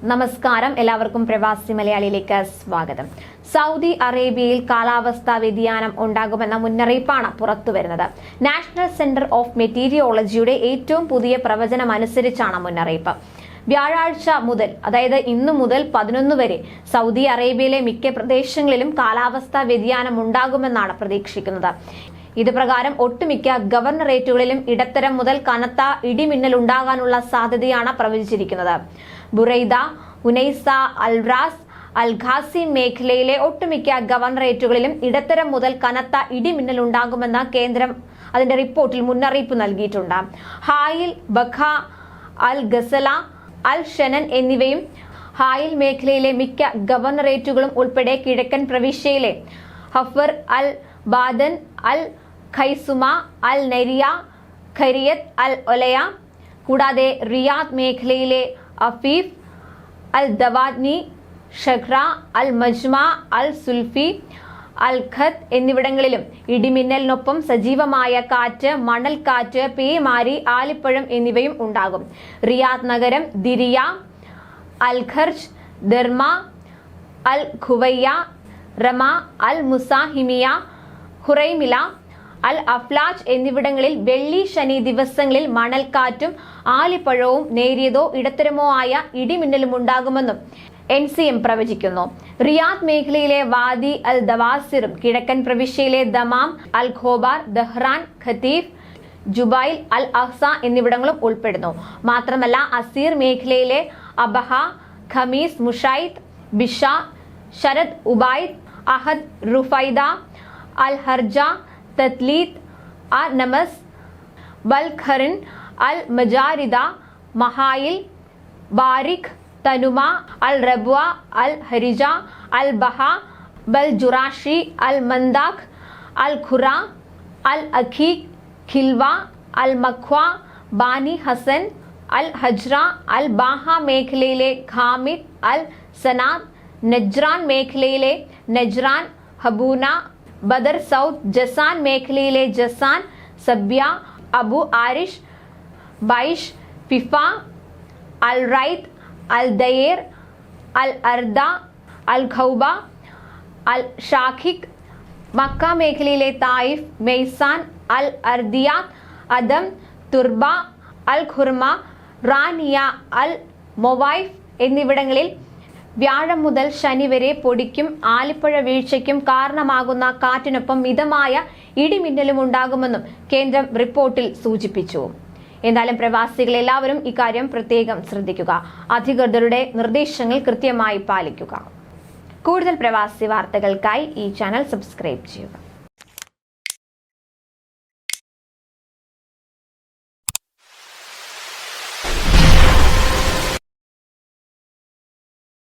നമസ്കാരം, എല്ലാവർക്കും പ്രവാസി മലയാളിയിലേക്ക് സ്വാഗതം. സൗദി അറേബ്യയിൽ കാലാവസ്ഥാ വ്യതിയാനം ഉണ്ടാകുമെന്ന മുന്നറിയിപ്പാണ് പുറത്തുവരുന്നത്. നാഷണൽ സെന്റർ ഓഫ് മെറ്റീരിയോളജിയുടെ ഏറ്റവും പുതിയ പ്രവചനം അനുസരിച്ചാണ് മുന്നറിയിപ്പ്. വ്യാഴാഴ്ച മുതൽ, അതായത് ഇന്നു മുതൽ 11 വരെ സൗദി അറേബ്യയിലെ മിക്ക പ്രദേശങ്ങളിലും കാലാവസ്ഥാ വ്യതിയാനം ഉണ്ടാകുമെന്നാണ് പ്രതീക്ഷിക്കുന്നത്. ഇത് പ്രകാരം ഒട്ടുമിക്ക ഗവർണറേറ്റുകളിലും ഇടത്തരം മുതൽ കനത്ത ഇടിമിന്നൽ ഉണ്ടാകാനുള്ള സാധ്യതയാണ് പ്രവചിച്ചിരിക്കുന്നത്. ബുറൈദ, ഉനൈസ, അൽറാസ്, അൽഖാസിം മേഖലയിലെ ഒട്ടുമിക്ക ഗവർണറേറ്റുകളിലും ഇടത്തരം മുതൽ കനത്ത ഇടിമിന്നൽ ഉണ്ടാകുമെന്ന് കേന്ദ്രം അതിന്റെ റിപ്പോർട്ടിൽ മുന്നറിയിപ്പ് നൽകിയിട്ടുണ്ട്. ഹായിൽ, ബഖ, അൽ ഗസല, അൽ ഷനൻ എന്നിവയും ഹായിൽ മേഖലയിലെ മിക്ക ഗവർണറേറ്റുകളും ഉൾപ്പെടെ കിഴക്കൻ പ്രവിശ്യയിലെ ഹഫർ, അൽ ബാദൻ, അൽ ഖൈസുമ, അൽ നരിയ, ഖരിയത്ത്, അൽ ഒലയ, കൂടാതെ റിയാദ് മേഖലയിലെ അഫീഫ്, അൽ ദവാദ്നി, ഷഖ്ര, അൽ മജ്മ, അൽ സുൽഫി, അൽ ഖത്ത് എന്നിവിടങ്ങളിലും ഇടിമിന്നലിനൊപ്പം സജീവമായ കാറ്റ്, മണൽക്കാറ്റ്, പേമാരി, ആലിപ്പഴം എന്നിവയും ഉണ്ടാകും. റിയാദ് നഗരം, ദിരിയ, അൽ ഖർജ്, ദർമ, അൽ ഖുവയ്യ, റമ, അൽ മുസാഹിമിയ, ഹുറൈമില, അൽ അഫ്ലാജ് എന്നിവിടങ്ങളിൽ വെള്ളി, ശനി ദിവസങ്ങളിൽ മണൽക്കാറ്റും ആലിപ്പഴവും നേരിയതോ ഇടത്തരമോ ആയ ഇടിമിന്നലും ഉണ്ടാകുമെന്നും NCM പ്രവചിക്കുന്നു. റിയാദ് മേഖലയിലെ വാദി അൽ ദവാസിറും കിഴക്കൻ പ്രവിശ്യയിലെ Dammam, Al Khobar, Dhahran, Qatif, Jubail, Al Ahsa എന്നിവിടങ്ങളും ഉൾപ്പെടുന്നു. മാത്രമല്ല അസീർ മേഖലയിലെ Abha, Khamis, Mushait, Bisha, Sarat, Ubaida, Ahad, Rufaida, അൽ ഹർജ, തത്ലീത്ത്, അൽ നമസ്, ബൽഖറിൻ, അൽ മജാരിദ, മഹായിൽ, ബാരിഖ്, തനുമ, അൽ റബ്വ, അൽ ഹരിജ, അൽ ബഹ, ബൽ ജുറാഷി, അൽ മന്ദാഖ്, അൽ ഖുറ, അൽ അഖീഖ്, ഖിൽവ, അൽ മഖ്വ, ബാനി ഹസൻ, അൽ ഹജ്ര, അൽ ബാഹ മേഖലയിലെ ഖാമിദ്, അൽ സനാദ്, നജ്റാൻ മേഖലയിലെ നജ്റാൻ, ഹബൂന, ബദർ സൗദ്, ജസാൻ മേഖലയിലെ ജസാൻ, സബ്യ, അബു ആരിഷ്, ബൈഷ്, ഫിഫ, അൽ റൈത്ത്, അൽ ദയേർ, അൽ അർദ, അൽ ഖൗബ, അൽ ഷാഖിഖ്, മക്ക മേഖലയിലെ തായിഫ്, മെയ്സാൻ, അൽ അർദിയാത്ത്, അദം, തുർബ, അൽ ഖുർമ, റാനിയ, അൽ മൊവൈഫ് എന്നിവിടങ്ങളിൽ വ്യാഴം മുതൽ ശനി വരെ പൊടിക്കും ആലിപ്പഴ വീഴ്ചയ്ക്കും കാരണമാകുന്ന കാറ്റിനൊപ്പം മിതമായ ഇടിമിന്നലും ഉണ്ടാകുമെന്നും കേന്ദ്രം റിപ്പോർട്ടിൽ സൂചിപ്പിച്ചു. എന്തായാലും പ്രവാസികൾ എല്ലാവരും ഇക്കാര്യം പ്രത്യേകം ശ്രദ്ധിക്കുക. അധികൃതരുടെ നിർദ്ദേശങ്ങൾ കൃത്യമായി പാലിക്കുക. കൂടുതൽ പ്രവാസി വാർത്തകൾക്കായി ഈ ചാനൽ സബ്സ്ക്രൈബ് ചെയ്യുക.